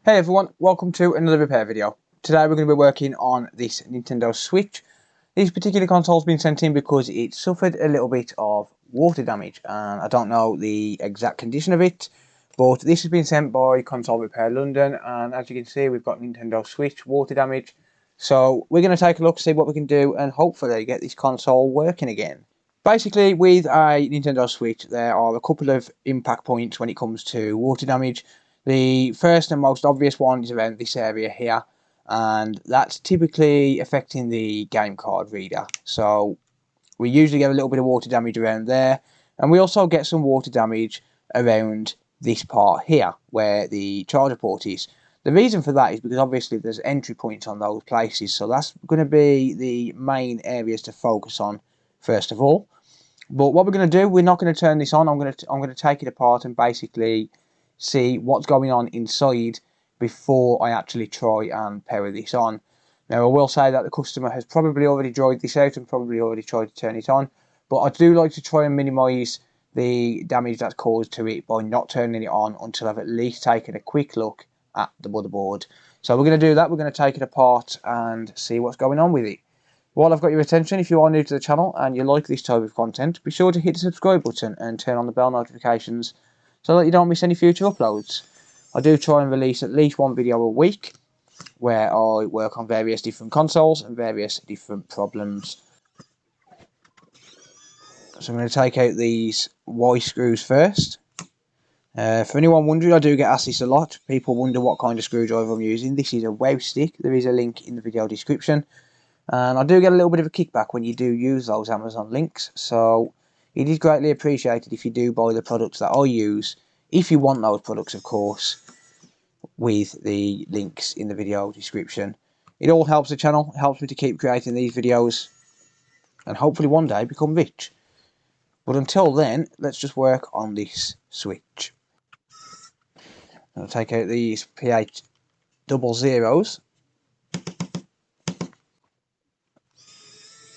Hey everyone, welcome to another repair video. Today we're going to be working on this Nintendo Switch. This particular console's been sent in because it suffered a little bit of water damage, and I don't know the exact condition of it, but this has been sent by Console Repair London, and as you can see we've got Nintendo Switch water damage. So we're going to take a look, see what we can do, and hopefully get this console working again. Basically, with a Nintendo Switch, there are a couple of impact points when it comes to water damage. The first and most obvious one is around this area here, and that's typically affecting the game card reader. So we usually get a little bit of water damage around there, and we also get some water damage around this part here, where the charger port is. The reason for that is because obviously there's entry points on those places, so that's going to be the main areas to focus on first of all. But what we're going to do, we're not going to turn this on. I'm going to take it apart and basically see what's going on inside before I actually try and power this on. Now I will say that the customer has probably already dried this out and probably already tried to turn it on, but I do like to try and minimise the damage that's caused to it by not turning it on until I've at least taken a quick look at the motherboard. So we're going to do that. We're going to take it apart and see what's going on with it. While I've got your attention, if you are new to the channel and you like this type of content, be sure to hit the subscribe button and turn on the bell notifications so that you don't miss any future uploads. I do try and release at least one video a week where I work on various different consoles and various different problems. So I'm going to take out these Y screws first. For anyone wondering, I do get asked this a lot. People wonder what kind of screwdriver I'm using. This is a WOW stick. There is a link in the video description. And I do get a little bit of a kickback when you do use those Amazon links, so it is greatly appreciated if you do buy the products that I use, if you want those products of course, with the links in the video description. It all helps the channel, helps me to keep creating these videos, and hopefully one day become rich. But until then, let's just work on this switch. I'll take out these P8 00s.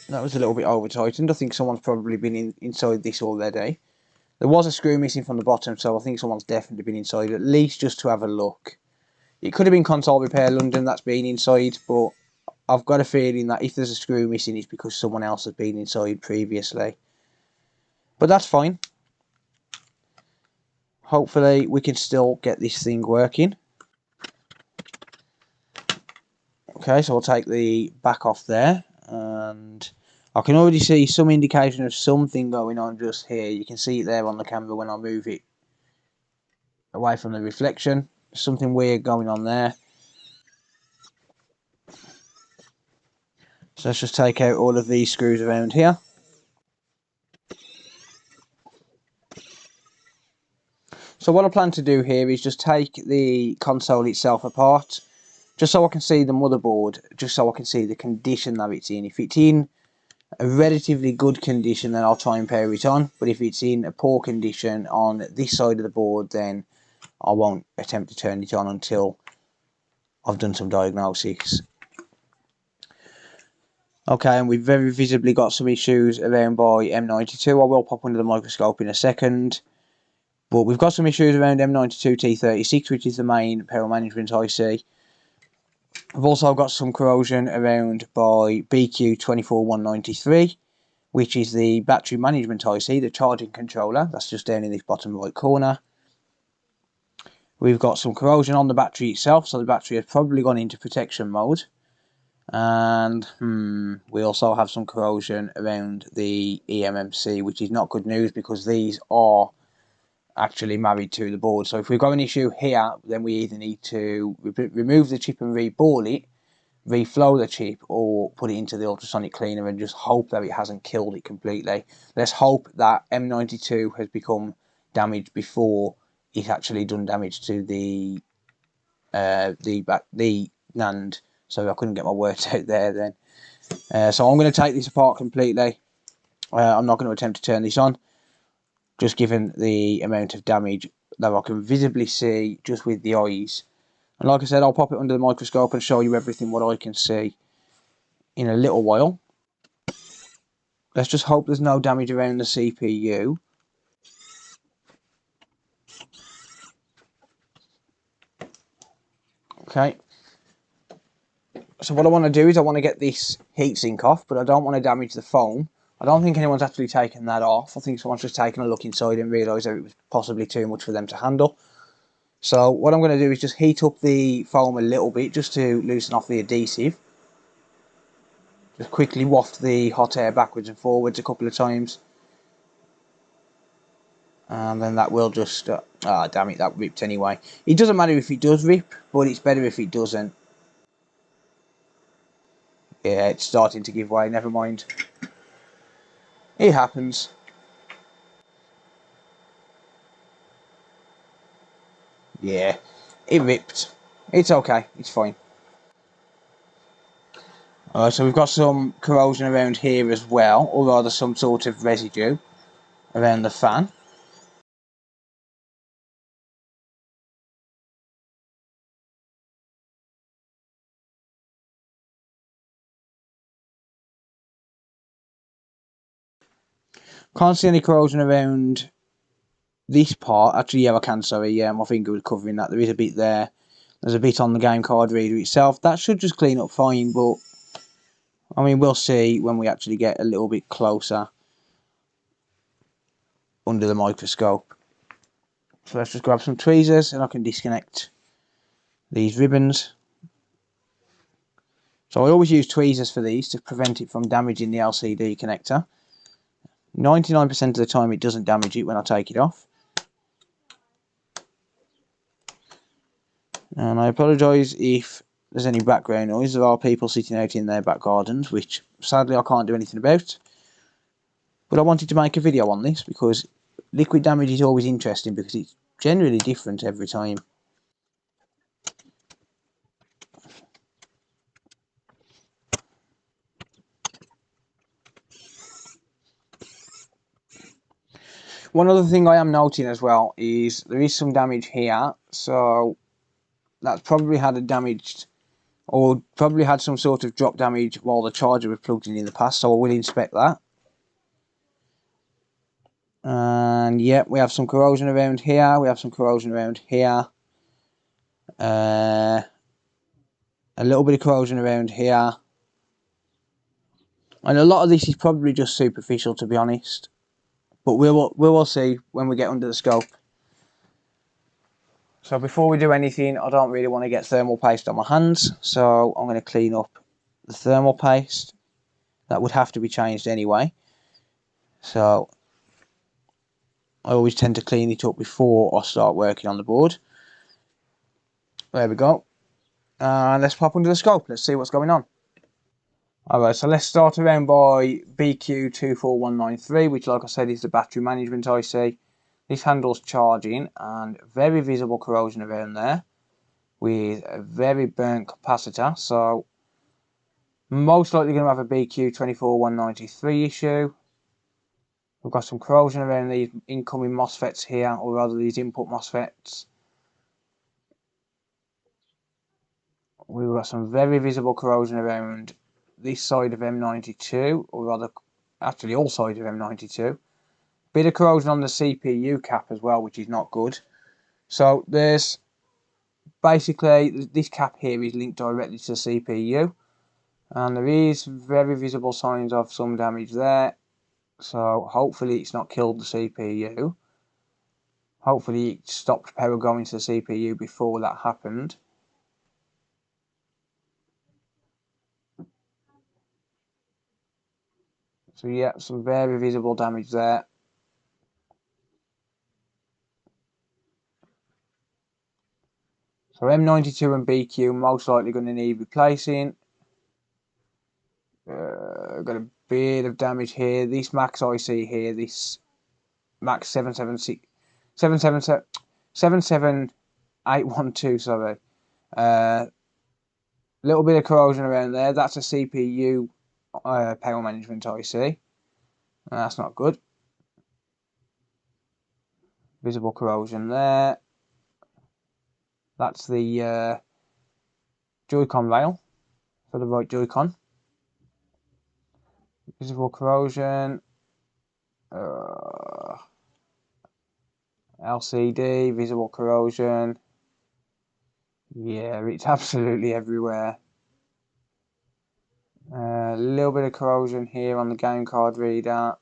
That was a little bit over tightened. I think someone's probably been inside this already. There was a screw missing from the bottom, so I think someone's definitely been inside, at least just to have a look. It could have been Console Repair London that's been inside, but I've got a feeling that if there's a screw missing, it's because someone else has been inside previously. But that's fine. Hopefully we can still get this thing working. Okay, so I'll take the back off there, and I can already see some indication of something going on just here. You can see it there on the camera when I move it away from the reflection. Something weird going on there. So let's just take out all of these screws around here. So what I plan to do here is just take the console itself apart, just so I can see the motherboard, just so I can see the condition that it's in. If it's in a relatively good condition, then I'll try and power it on, but if it's in a poor condition on this side of the board, then I won't attempt to turn it on until I've done some diagnostics. Okay, and we've very visibly got some issues around by M92. I will pop under the microscope in a second, but we've got some issues around M92T36, which is the main power management IC. I've also got some corrosion around by BQ24193, which is the battery management IC, the charging controller. That's just down in this bottom right corner. We've got some corrosion on the battery itself, so the battery has probably gone into protection mode. And we also have some corrosion around the eMMC, which is not good news because these are actually married to the board. So if we've got an issue here, then we either need to remove the chip and re-ball it, reflow the chip, or put it into the ultrasonic cleaner and just hope that it hasn't killed it completely. Let's hope that M92 has become damaged before it actually done damage to the NAND. So I couldn't get my words out there then. So I'm going to take this apart completely. I'm not going to attempt to turn this on, just given the amount of damage that I can visibly see just with the eyes. And like I said, I'll pop it under the microscope and show you everything what I can see in a little while. Let's just hope there's no damage around the CPU. Okay. So what I want to do is I want to get this heatsink off, but I don't want to damage the foam. I don't think anyone's actually taken that off. I think someone's just taken a look inside and realised that it was possibly too much for them to handle. So what I'm going to do is just heat up the foam a little bit just to loosen off the adhesive. Just quickly waft the hot air backwards and forwards a couple of times. And then that will just... damn it, that ripped anyway. It doesn't matter if it does rip, but it's better if it doesn't. Yeah, it's starting to give way, never mind. It happens. Yeah, it ripped. It's okay, it's fine. Alright, so we've got some corrosion around here as well, or rather some sort of residue around the fan. Can't see any corrosion around this part. Actually, yeah, I can, sorry, yeah, my finger was covering that. There is a bit there. There's a bit on the game card reader itself. That should just clean up fine, but I mean, we'll see when we actually get a little bit closer under the microscope. So let's just grab some tweezers and I can disconnect these ribbons. So I always use tweezers for these to prevent it from damaging the LCD connector. 99% of the time it doesn't damage it when I take it off. And I apologise if there's any background noise. There are people sitting out in their back gardens, which sadly I can't do anything about. But I wanted to make a video on this because liquid damage is always interesting because it's generally different every time. One other thing I am noting as well is there is some damage here, so that's probably had a damaged, or probably had some sort of drop damage while the charger was plugged in the past, so I will inspect that. And yeah, we have some corrosion around here, we have some corrosion around here. A little bit of corrosion around here. And a lot of this is probably just superficial, to be honest. But we will see when we get under the scope. So before we do anything, I don't really want to get thermal paste on my hands. So I'm going to clean up the thermal paste. That would have to be changed anyway. So I always tend to clean it up before I start working on the board. There we go. Let's pop under the scope. Let's see what's going on. Alright, so let's start around by BQ24193, which, like I said, is the battery management IC. This handles charging and very visible corrosion around there with a very burnt capacitor. So most likely going to have a BQ24193 issue. We've got some corrosion around these incoming MOSFETs here, or rather these input MOSFETs. We've got some very visible corrosion around this side of M92, or rather, actually all sides of M92. Bit of corrosion on the CPU cap as well, which is not good. So there's basically, this cap here is linked directly to the CPU, and there is very visible signs of some damage there. So hopefully it's not killed the CPU. Hopefully it stopped power going to the CPU before that happened. So yeah, some very visible damage there. So M92 and BQ most likely going to need replacing. Got a bit of damage here. This Max IC here, this Max 776, 77812, sorry. Little bit of corrosion around there. That's a CPU power management IC. That's not good. Visible corrosion there. That's the Joy-Con rail for the right Joy-Con. Visible corrosion. LCD, visible corrosion. Yeah, it's absolutely everywhere. A little bit of corrosion here on the game card reader.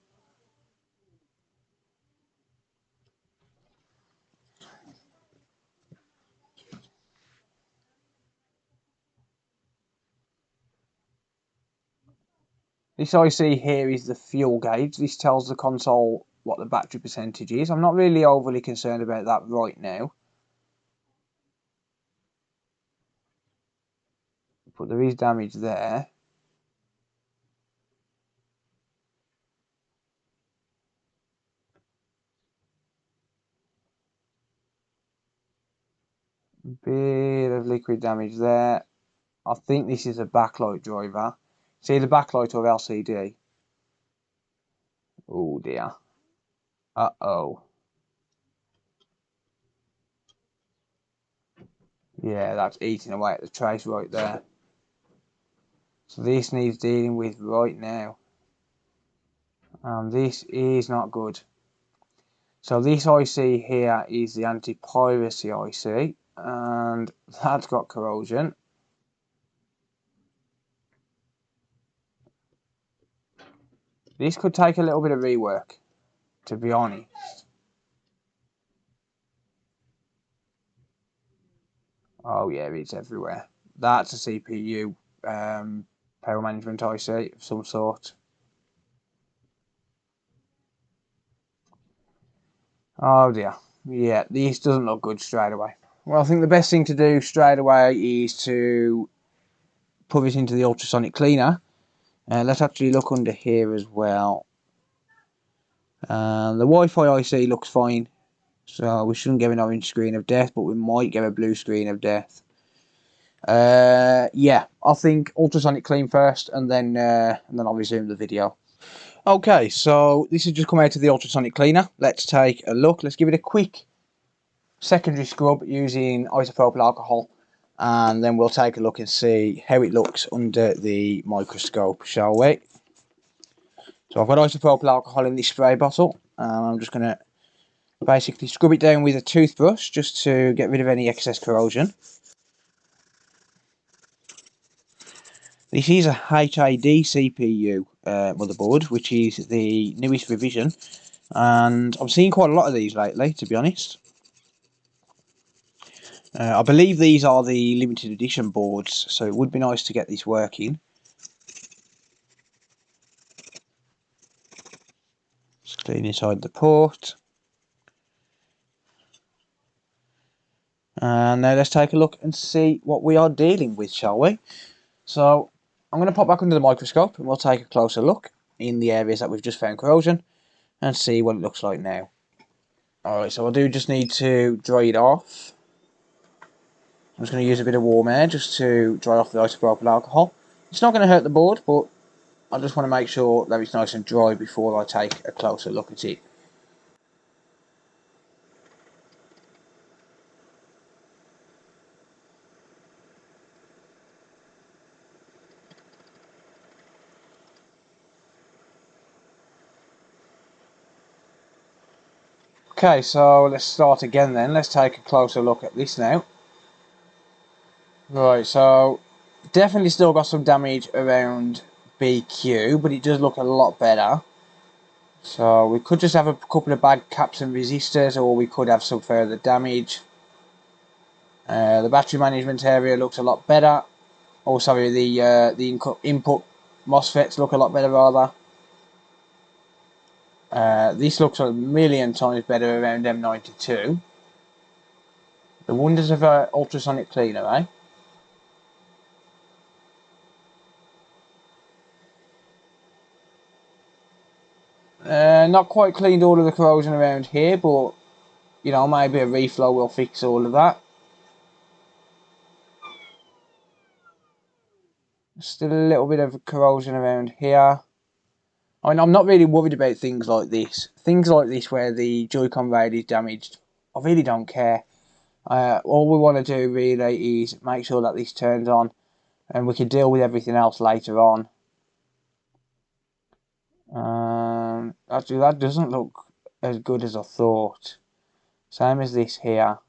This IC here is the fuel gauge. This tells the console what the battery percentage is. I'm not really overly concerned about that right now. But there is damage there. Bit of liquid damage there. I think this is a backlight driver. See the backlight or LCD? Oh dear. Uh-oh. Yeah, that's eating away at the trace right there. So this needs dealing with right now. And this is not good. So this IC here is the anti-piracy IC. And that's got corrosion. This could take a little bit of rework, to be honest. Oh yeah, it's everywhere. That's a CPU power management IC of some sort. Oh dear. Yeah, this doesn't look good straight away. Well, I think the best thing to do straight away is to put this into the ultrasonic cleaner. Let's actually look under here as well. The Wi-Fi IC looks fine, so we shouldn't get an orange screen of death, but we might get a blue screen of death. Yeah, I think ultrasonic clean first, and then I'll resume the video. Okay, so this has just come out of the ultrasonic cleaner. Let's take a look. Let's give it a quick secondary scrub using isopropyl alcohol, and then we'll take a look and see how it looks under the microscope, shall we? So I've got isopropyl alcohol in this spray bottle, and I'm just going to basically scrub it down with a toothbrush just to get rid of any excess corrosion. This is a HAD CPU motherboard, which is the newest revision, and I'm seeing quite a lot of these lately, to be honest. I believe these are the limited edition boards, so it would be nice to get this working. Just clean inside the port. And now let's take a look and see what we are dealing with, shall we? So I'm going to pop back under the microscope and we'll take a closer look in the areas that we've just found corrosion and see what it looks like now. Alright, so I do just need to dry it off. I'm just going to use a bit of warm air just to dry off the isopropyl alcohol. It's not going to hurt the board, but I just want to make sure that it's nice and dry before I take a closer look at it. Okay, so let's start again then. Let's take a closer look at this now. Right, so definitely still got some damage around BQ, but it does look a lot better. So we could just have a couple of bad caps and resistors, or we could have some further damage. The battery management area looks a lot better. Oh, sorry, the input MOSFETs look a lot better rather. This looks a million times better around M92. The wonders of an ultrasonic cleaner, eh? Not quite cleaned all of the corrosion around here, but you know, maybe a reflow will fix all of that. Still a little bit of corrosion around here. I mean, I'm not really worried about things like this. Things like this where the Joy-Con rail is damaged, I really don't care. All we want to do really is make sure that this turns on, and we can deal with everything else later on. Actually, that doesn't look as good as I thought. Same as this here.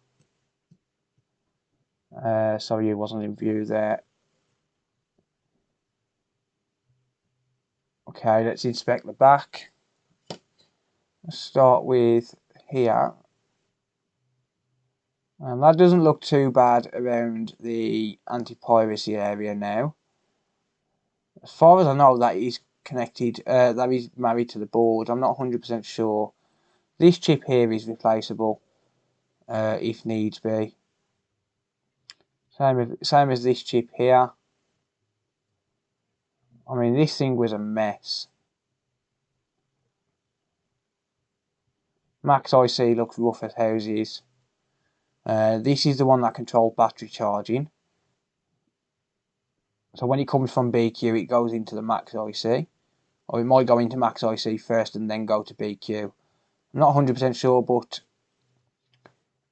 Sorry, it wasn't in view there. Okay, let's inspect the back. Let's start with here. And that doesn't look too bad around the anti-piracy area now. As far as I know, that is connected, that is married to the board. I'm not 100% sure. This chip here is replaceable if needs be. Same as this chip here. I mean, this thing was a mess. Max IC looks rough as houses. This is the one that controls battery charging. So when it comes from BQ, it goes into the Max IC. Or it might go into Max IC first and then go to BQ. I'm not 100% sure, but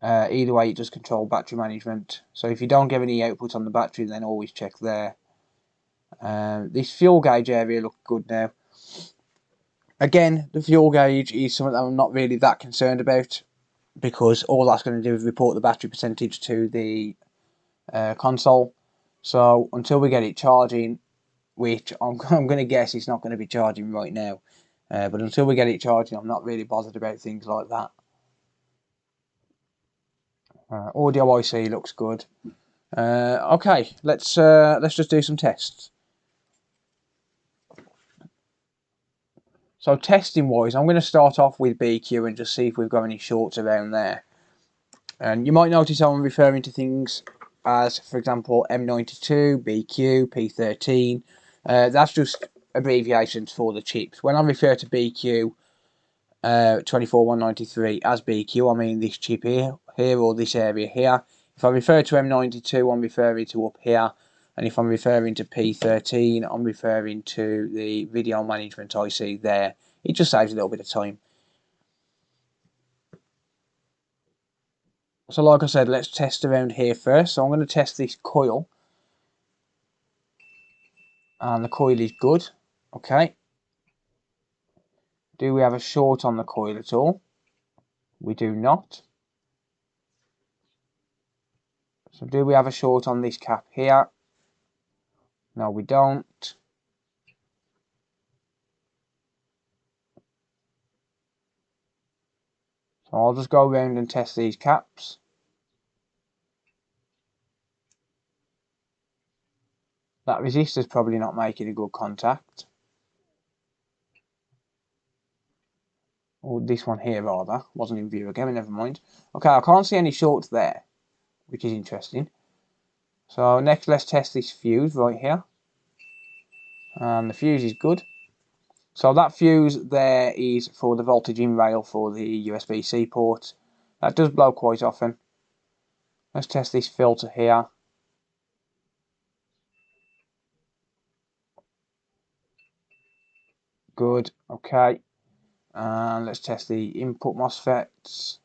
either way, it does control battery management. So if you don't get any output on the battery, then always check there. This fuel gauge area looks good now. Again, the fuel gauge is something that I'm not really that concerned about, because all that's going to do is report the battery percentage to the console. So until we get it charging, which I'm going to guess it's not going to be charging right now, but until we get it charging, I'm not really bothered about things like that. Audio IC looks good. Okay, let's just do some tests. So testing wise, I'm going to start off with BQ and just see if we've got any shorts around there. And you might notice I'm referring to things as, for example, M92, BQ, P13. That's just abbreviations for the chips. When I refer to BQ 24193 as BQ, I mean this chip here or this area here. If I refer to M92, I'm referring to up here. And if I'm referring to P13, I'm referring to the video management IC there. It just saves a little bit of time. So like I said, let's test around here first. So I'm going to test this coil. And the coil is good. Okay. Do we have a short on the coil at all? We do not. So do we have a short on this cap here? No, we don't. So I'll just go around and test these caps. That resistor's probably not making a good contact. Or this one here rather, wasn't in view again, never mind. Okay, I can't see any shorts there, which is interesting. So next let's test this fuse right here. And the fuse is good. So that fuse there is for the voltage in rail for the USB-C port. That does blow quite often. Let's test this filter here. Good, okay. And let's test the input MOSFETs.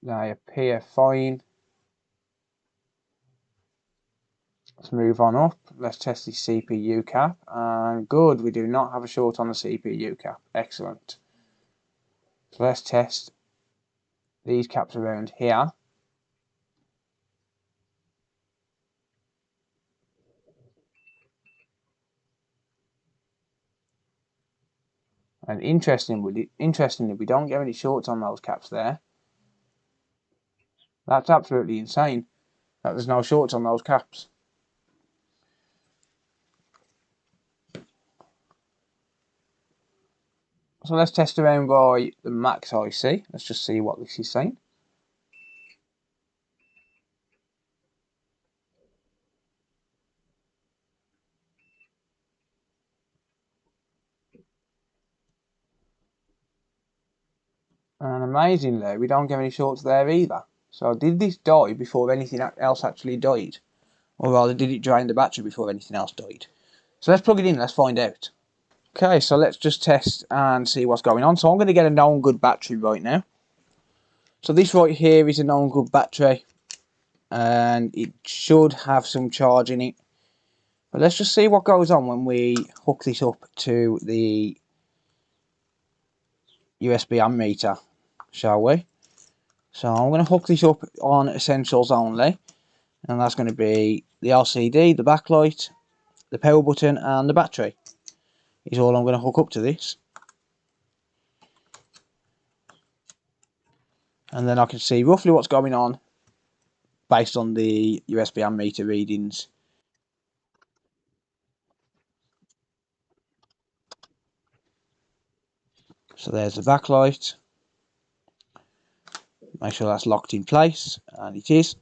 They appear fine. Let's move on up. Let's test the CPU cap. And good, we do not have a short on the CPU cap. Excellent. So let's test these caps around here. And interestingly, we don't get any shorts on those caps there. That's absolutely insane that there's no shorts on those caps. So let's test around by the Max IC. Let's just see what this is saying. And amazingly, we don't get any shorts there either. So did this die before anything else actually died? Or rather, did it drain the battery before anything else died? So let's plug it in, let's find out. Okay, so let's just test and see what's going on. So I'm going to get a known good battery right now. So this right here is a known good battery. And it should have some charge in it. But let's just see what goes on when we hook this up to the USB ammeter, shall we? So I'm going to hook this up on essentials only, and that's going to be the LCD, the backlight, the power button and the battery is all I'm going to hook up to this. And then I can see roughly what's going on based on the USB ammeter readings. So there's the backlight. Make sure that's locked in place, and it is.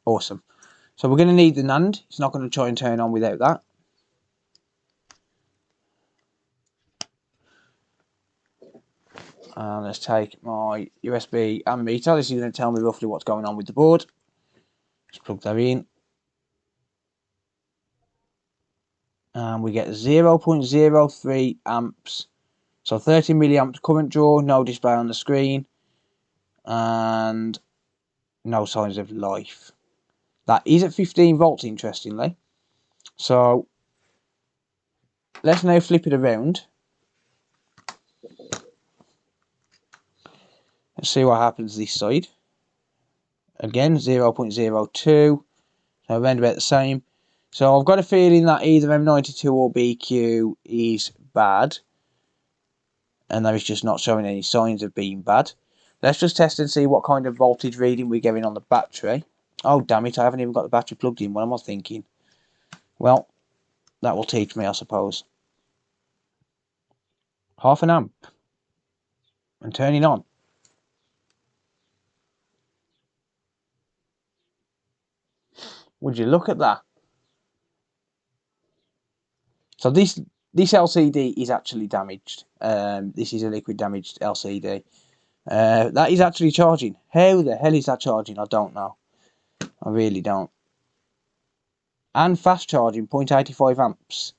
Awesome. So we're going to need the NAND. It's not going to try and turn on without that. And let's take my USB ammeter. This is going to tell me roughly what's going on with the board. Just plug that in. And we get 0.03 amps. So 30 milliamps current draw, no display on the screen, and no signs of life. That is at 15 volts, interestingly. So let's now flip it around. Let's see what happens this side. Again, 0.02. So around about the same. So I've got a feeling that either M92 or BQ is bad, and that is just not showing any signs of being bad. Let's just test and see what kind of voltage reading we're getting on the battery. Oh damn it, I haven't even got the battery plugged in. What am I thinking? Well, that will teach me, I suppose. Half an amp. And turning on. Would you look at that? So this LCD is actually damaged. This is a liquid damaged LCD. That is actually charging. How the hell is that charging? I don't know. I really don't. And fast charging, 0.85 amps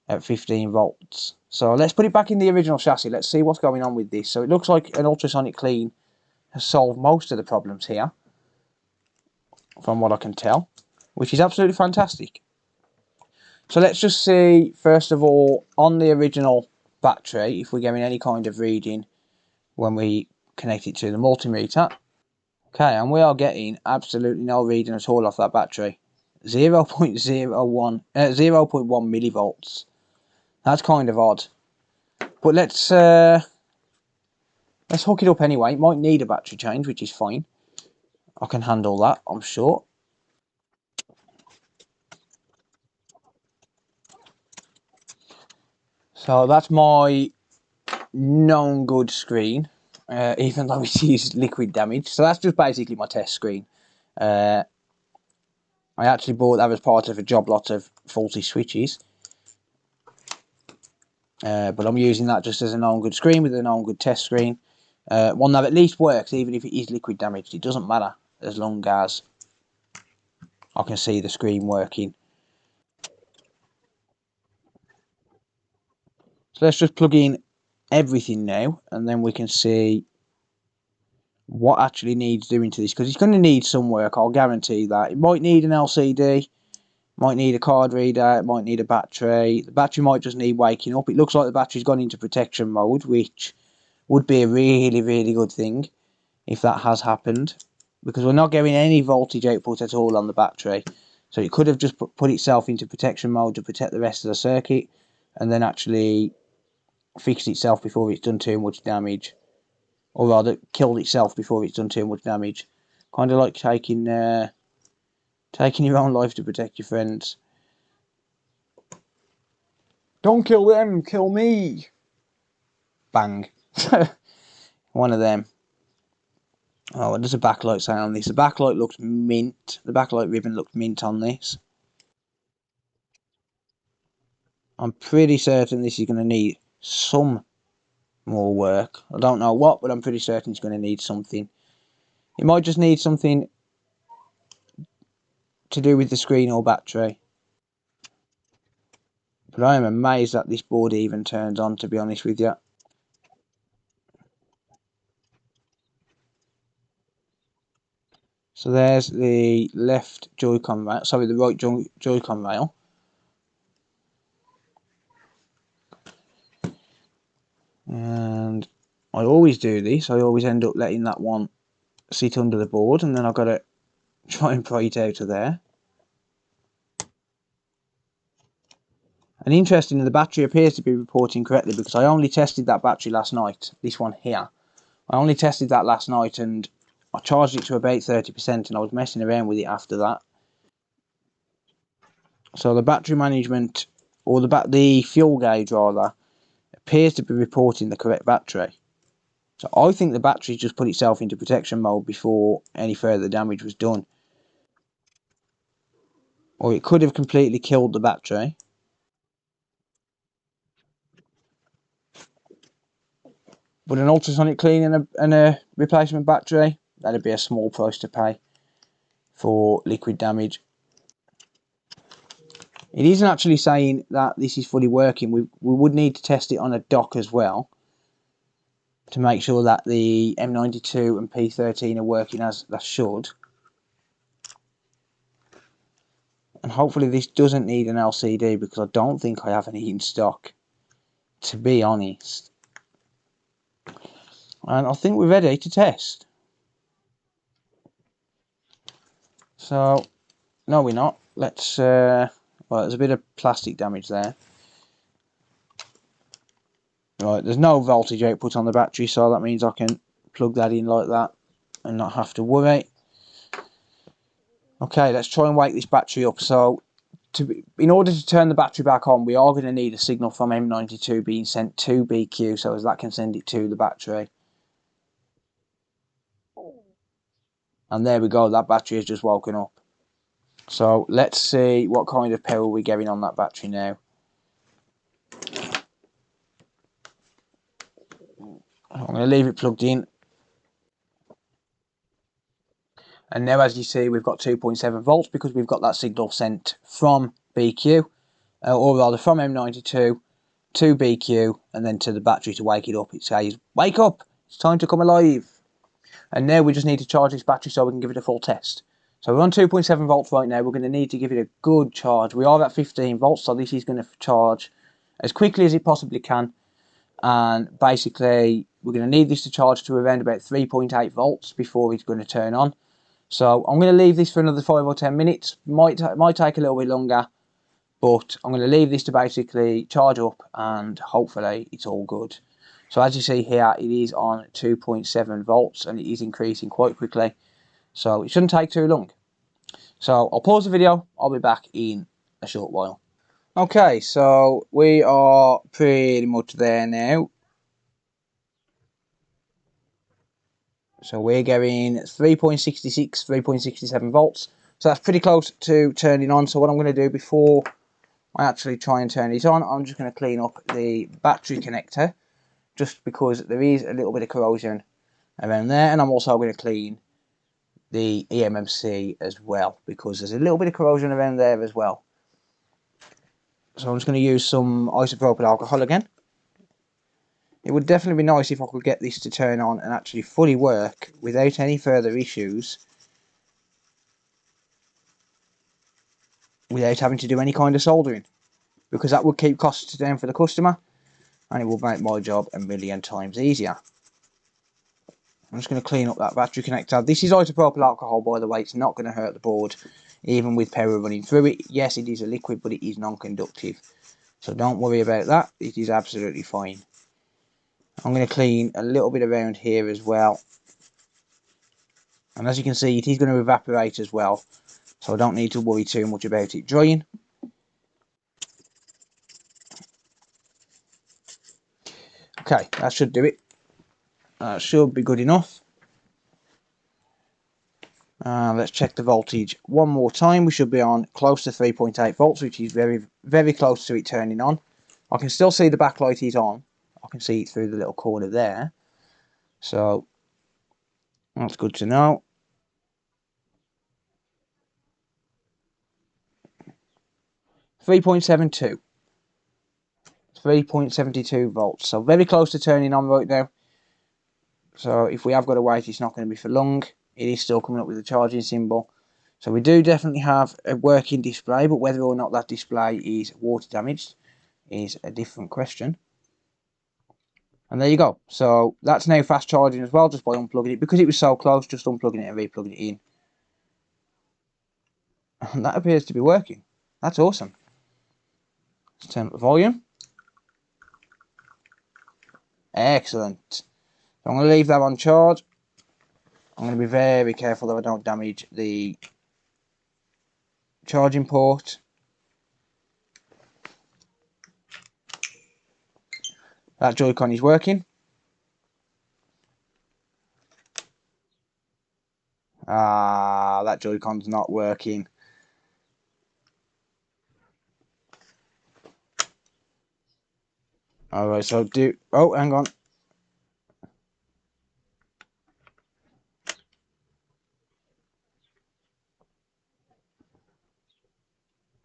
at 15 volts. So let's put it back in the original chassis. Let's see what's going on with this. So it looks like an ultrasonic clean has solved most of the problems here, from what I can tell, which is absolutely fantastic. So let's just see, first of all, on the original battery, if we're getting any kind of reading when we connect it to the multimeter. Okay, and we are getting absolutely no reading at all off that battery. 0.1 millivolts. That's kind of odd. But let's hook it up anyway. It might need a battery change, which is fine. I can handle that, I'm sure. So that's my known good screen, even though it is liquid damage. So that's just basically my test screen. I actually bought that as part of a job lot of faulty switches. But I'm using that just as a known good screen with a known good test screen. One that at least works, even if it is liquid damaged. It doesn't matter as long as I can see the screen working. So let's just plug in everything now, and then we can see what actually needs doing to this, because it's going to need some work, I'll guarantee that. It might need an LCD, might need a card reader, it might need a battery. The battery might just need waking up. It looks like the battery's gone into protection mode, which would be a really, really good thing if that has happened, because we're not getting any voltage output at all on the battery. So it could have just put itself into protection mode to protect the rest of the circuit, and then actually fixed itself before it's done too much damage, or rather killed itself before it's done too much damage. Kind of like taking your own life to protect your friends. Don't kill them, kill me. Bang. One of them. Oh, what does a backlight say on this? The backlight looks mint. The backlight ribbon looks mint on this. I'm pretty certain this is going to need some more work. I don't know what, but I'm pretty certain it's going to need something. It might just need something to do with the screen or battery. But I am amazed that this board even turns on, to be honest with you. So there's the left Joy-Con rail, sorry, the right Joy-Con rail. And I always do this, I always end up letting that one sit under the board, and then I've got to try and pry it out of there. And interestingly, the battery appears to be reporting correctly, because I only tested that battery last night, this one here. I only tested that last night, and I charged it to about 30%, and I was messing around with it after that. So the battery management, or the fuel gauge rather, appears to be reporting the correct battery. So I think the battery just put itself into protection mode before any further damage was done. Or it could have completely killed the battery. But an ultrasonic clean and a replacement battery, that'd be a small price to pay for liquid damage. It isn't actually saying that this is fully working. We would need to test it on a dock as well, to make sure that the M92 and P13 are working as they should. And hopefully this doesn't need an LCD, because I don't think I have any in stock, to be honest. And I think we're ready to test. So, no we're not. Let's, well, there's a bit of plastic damage there. Right, there's no voltage output on the battery, so that means I can plug that in like that and not have to worry. Okay, let's try and wake this battery up. So, in order to turn the battery back on, we are going to need a signal from M92 being sent to BQ, so as that can send it to the battery. And there we go, that battery has just woken up. So let's see what kind of power we're getting on that battery now. I'm going to leave it plugged in. And now, as you see, we've got 2.7 volts because we've got that signal sent from BQ, or rather from M92 to BQ, and then to the battery to wake it up. It says, "Wake up, it's time to come alive." And now we just need to charge this battery so we can give it a full test. So we're on 2.7 volts right now. We're going to need to give it a good charge. We are at 15 volts, so this is going to charge as quickly as it possibly can. And basically, we're going to need this to charge to around about 3.8 volts before it's going to turn on. So I'm going to leave this for another 5 or 10 minutes. Might take a little bit longer, but I'm going to leave this to basically charge up, and hopefully it's all good. So as you see here, it is on 2.7 volts and it is increasing quite quickly. So it shouldn't take too long. So I'll pause the video. I'll be back in a short while. Okay, so we are pretty much there now. So we're going 3.66, 3.67 volts. So that's pretty close to turning on. So what I'm going to do before I actually try and turn it on, I'm just going to clean up the battery connector, just because there is a little bit of corrosion around there. And I'm also going to clean the EMMC as well, because there's a little bit of corrosion around there as well. So I'm just going to use some isopropyl alcohol again. It would definitely be nice if I could get this to turn on and actually fully work without any further issues, without having to do any kind of soldering, because that would keep costs down for the customer and it will make my job a million times easier. I'm just going to clean up that battery connector. This is isopropyl alcohol, by the way. It's not going to hurt the board, even with power running through it. Yes, it is a liquid, but it is non-conductive, so don't worry about that. It is absolutely fine. I'm going to clean a little bit around here as well. And as you can see, it is going to evaporate as well, so I don't need to worry too much about it drying. Okay, that should do it. That should be good enough. Let's check the voltage one more time. We should be on close to 3.8 volts, which is very, very close to it turning on. I can still see the backlight is on. I can see it through the little corner there. So that's good to know. .72. 3.72 volts. So very close to turning on right now. So if we have got to wait, it's not going to be for long. It is still coming up with the charging symbol. So we do definitely have a working display, but whether or not that display is water damaged is a different question. And there you go. So that's now fast charging as well, just by unplugging it. Because it was so close, just unplugging it and replugging it in. And that appears to be working. That's awesome. Let's turn up the volume. Excellent. So I'm going to leave that on charge. I'm going to be very careful that I don't damage the charging port. That Joy-Con is working. That Joy-Con's not working. Alright, so oh, hang on.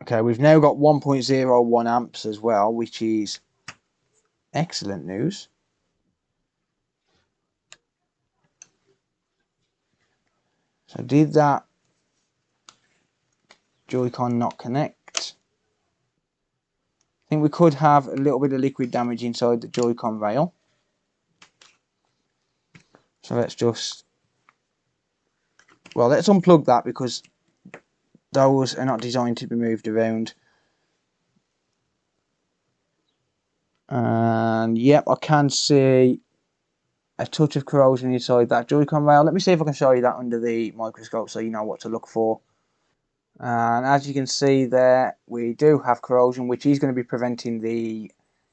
Okay, we've now got 1.01 amps as well, which is excellent news. So did that Joy-Con not connect? I think we could have a little bit of liquid damage inside the Joy-Con rail. So let's unplug that, because those are not designed to be moved around. And yep, I can see a touch of corrosion inside that Joy-Con rail. Let me see if I can show you that under the microscope so you know what to look for. And as you can see there, we do have corrosion, which is going to be preventing the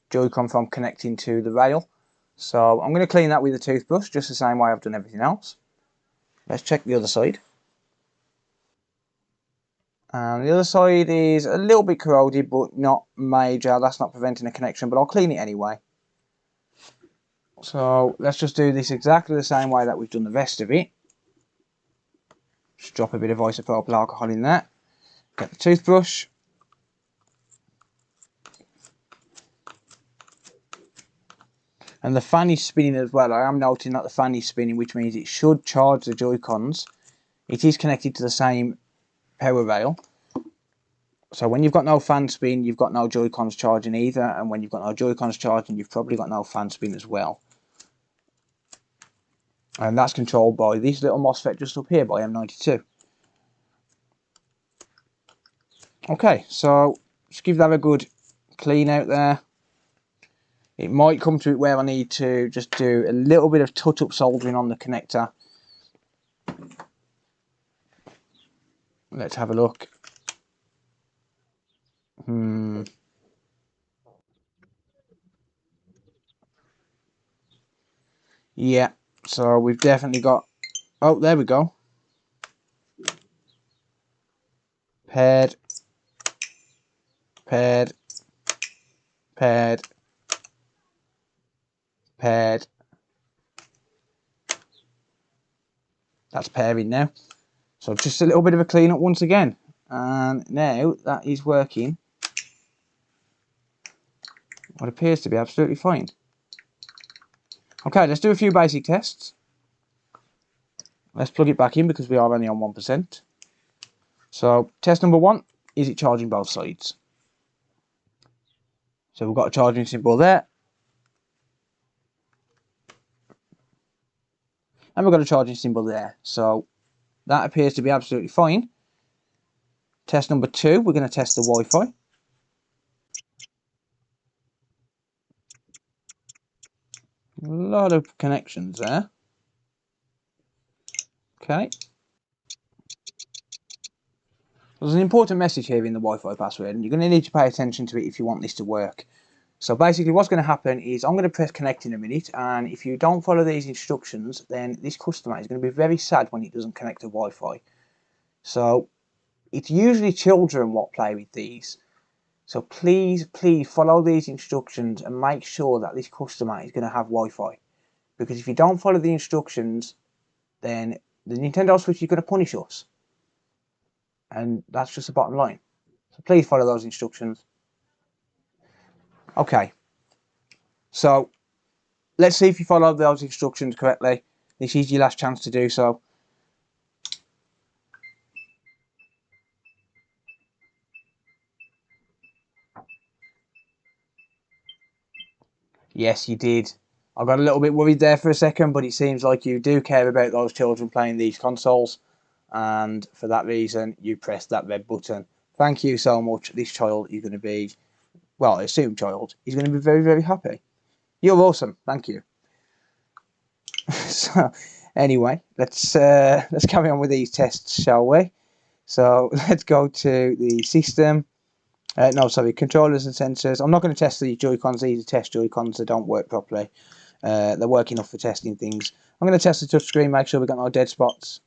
Joy-Con from connecting to the rail. So I'm going to clean that with a toothbrush, just the same way I've done everything else. Let's check the other side. And the other side is a little bit corroded, but not major. That's not preventing a connection, but I'll clean it anyway. So let's just do this exactly the same way that we've done the rest of it. Just drop a bit of isopropyl alcohol in there. Get the toothbrush. And the fan is spinning as well. I am noting that the fan is spinning, which means it should charge the Joy-Cons. It is connected to the same power rail. So when you've got no fan spin, you've got no Joy-Cons charging either. And when you've got no Joy-Cons charging, you've probably got no fan spin as well. And that's controlled by this little MOSFET just up here by M92. Okay, so just give that a good clean out there. It might come to it where I need to just do a little bit of touch-up soldering on the connector. Let's have a look. Yeah, so we've definitely got... Oh, there we go. Paired. Paired. Paired. Paired. That's pairing now. So just a little bit of a clean up once again. And now that is working what appears to be absolutely fine. Okay, let's do a few basic tests. Let's plug it back in because we are only on 1%. So test number 1, is it charging both sides? So we've got a charging symbol there. And we've got a charging symbol there. So that appears to be absolutely fine. Test number 2, we're going to test the Wi-Fi. A lot of connections there. Okay. There's an important message here in the Wi-Fi password, and you're going to need to pay attention to it if you want this to work. So basically what's going to happen is I'm going to press connect in a minute, and if you don't follow these instructions, then this customer is going to be very sad when it doesn't connect to Wi-Fi. So it's usually children what play with these. So please follow these instructions and make sure that this customer is going to have Wi-Fi. Because if you don't follow the instructions, then the Nintendo Switch is going to punish us. And that's just the bottom line. So please follow those instructions. Okay. So let's see if you follow those instructions correctly. This is your last chance to do so. Yes, you did. I got a little bit worried there for a second, but it seems like you do care about those children playing these consoles, and for that reason you pressed that red button. Thank you so much. This child is going to be, well, I assume child, is going to be very, very happy. You're awesome. Thank you. So anyway, let's carry on with these tests, shall we? So let's go to the system. No, sorry, controllers and sensors. I'm not going to test the Joy-Cons. These are test Joy-Cons that don't work properly. They're working enough for testing things. I'm going to test the touchscreen, make sure we've got no dead spots.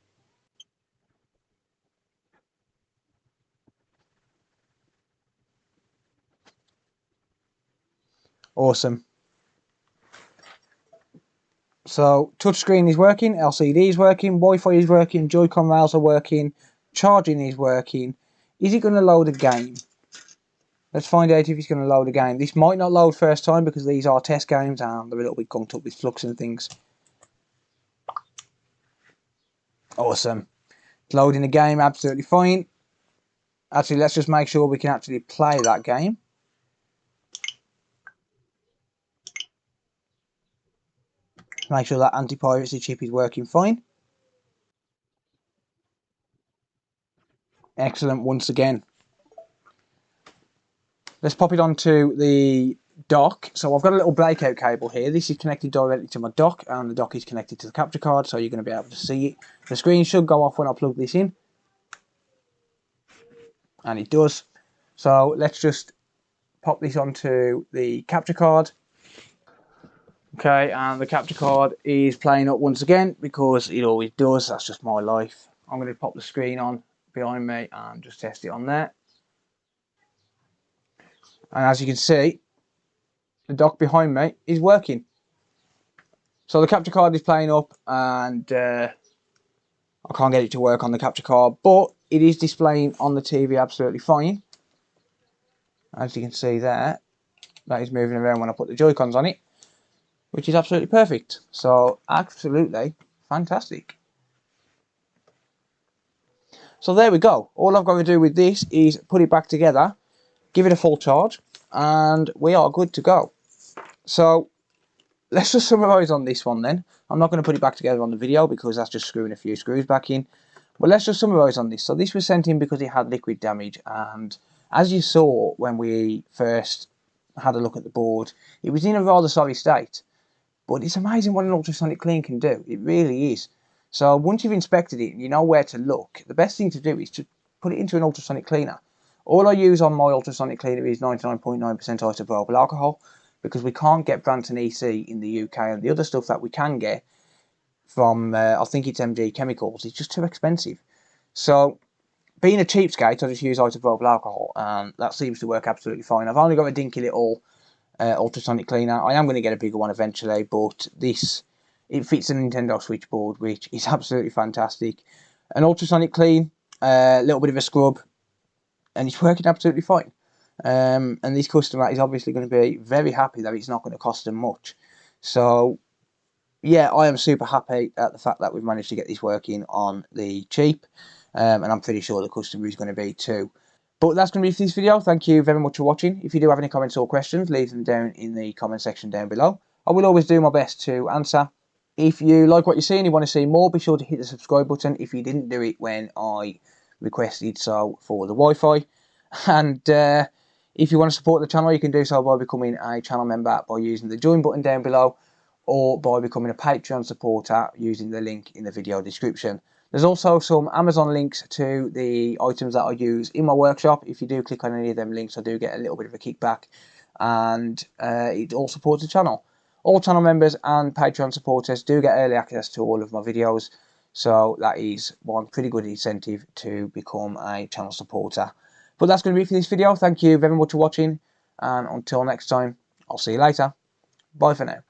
Awesome. So touchscreen is working, LCD is working, Wi-Fi is working, Joy-Con rails are working, charging is working. Is it going to load a game? Let's find out if it's going to load a game. This might not load first time because these are test games and they're a little bit gunked up with flux and things. Awesome. It's loading a game absolutely fine. Actually, let's just make sure we can actually play that game. Make sure that anti-piracy chip is working fine. Excellent once again. Let's pop it onto the dock. So I've got a little breakout cable here. This is connected directly to my dock, and the dock is connected to the capture card, so you're going to be able to see it. The screen should go off when I plug this in, and it does. So let's just pop this onto the capture card. Okay, and the capture card is playing up once again because it always does. That's just my life. I'm going to pop the screen on behind me and just test it on there. And as you can see, the dock behind me is working. So the capture card is playing up, and I can't get it to work on the capture card, but it is displaying on the TV absolutely fine. As you can see there, that is moving around when I put the Joy-Cons on it, which is absolutely perfect. So absolutely fantastic. So there we go. All I've got to do with this is put it back together, give it a full charge, and we are good to go. So let's just summarise on this one then. I'm not going to put it back together on the video because that's just screwing a few screws back in. But let's just summarise on this. So this was sent in because it had liquid damage, and as you saw when we first had a look at the board, it was in a rather sorry state. But it's amazing what an ultrasonic clean can do. It really is. So once you've inspected it and you know where to look, the best thing to do is to put it into an ultrasonic cleaner. All I use on my ultrasonic cleaner is 99.9% isopropyl alcohol, because we can't get Branton EC in the UK, and the other stuff that we can get from, I think it's MG Chemicals, it's just too expensive. So being a cheapskate, I just use isopropyl alcohol, and that seems to work absolutely fine. I've only got a dinky little ultrasonic cleaner. I am going to get a bigger one eventually, but this, it fits a Nintendo Switch board, which is absolutely fantastic. An ultrasonic clean, a little bit of a scrub, and it's working absolutely fine. And this customer is obviously going to be very happy that it's not going to cost them much. So yeah, I am super happy at the fact that we've managed to get this working on the cheap, and I'm pretty sure the customer is going to be too. But that's going to be for this video. Thank you very much for watching. If you do have any comments or questions, leave them down in the comment section down below. I will always do my best to answer. If you like what you see and you want to see more, be sure to hit the subscribe button if you didn't do it when I requested so for the Wi-Fi. And if you want to support the channel, you can do so by becoming a channel member by using the join button down below, or by becoming a Patreon supporter using the link in the video description. There's also some Amazon links to the items that I use in my workshop. If you do click on any of them links, I do get a little bit of a kickback, and it all supports the channel. All channel members and Patreon supporters do get early access to all of my videos, so that is one pretty good incentive to become a channel supporter. But that's going to be it for this video. Thank you very much for watching, and until next time, I'll see you later. Bye for now.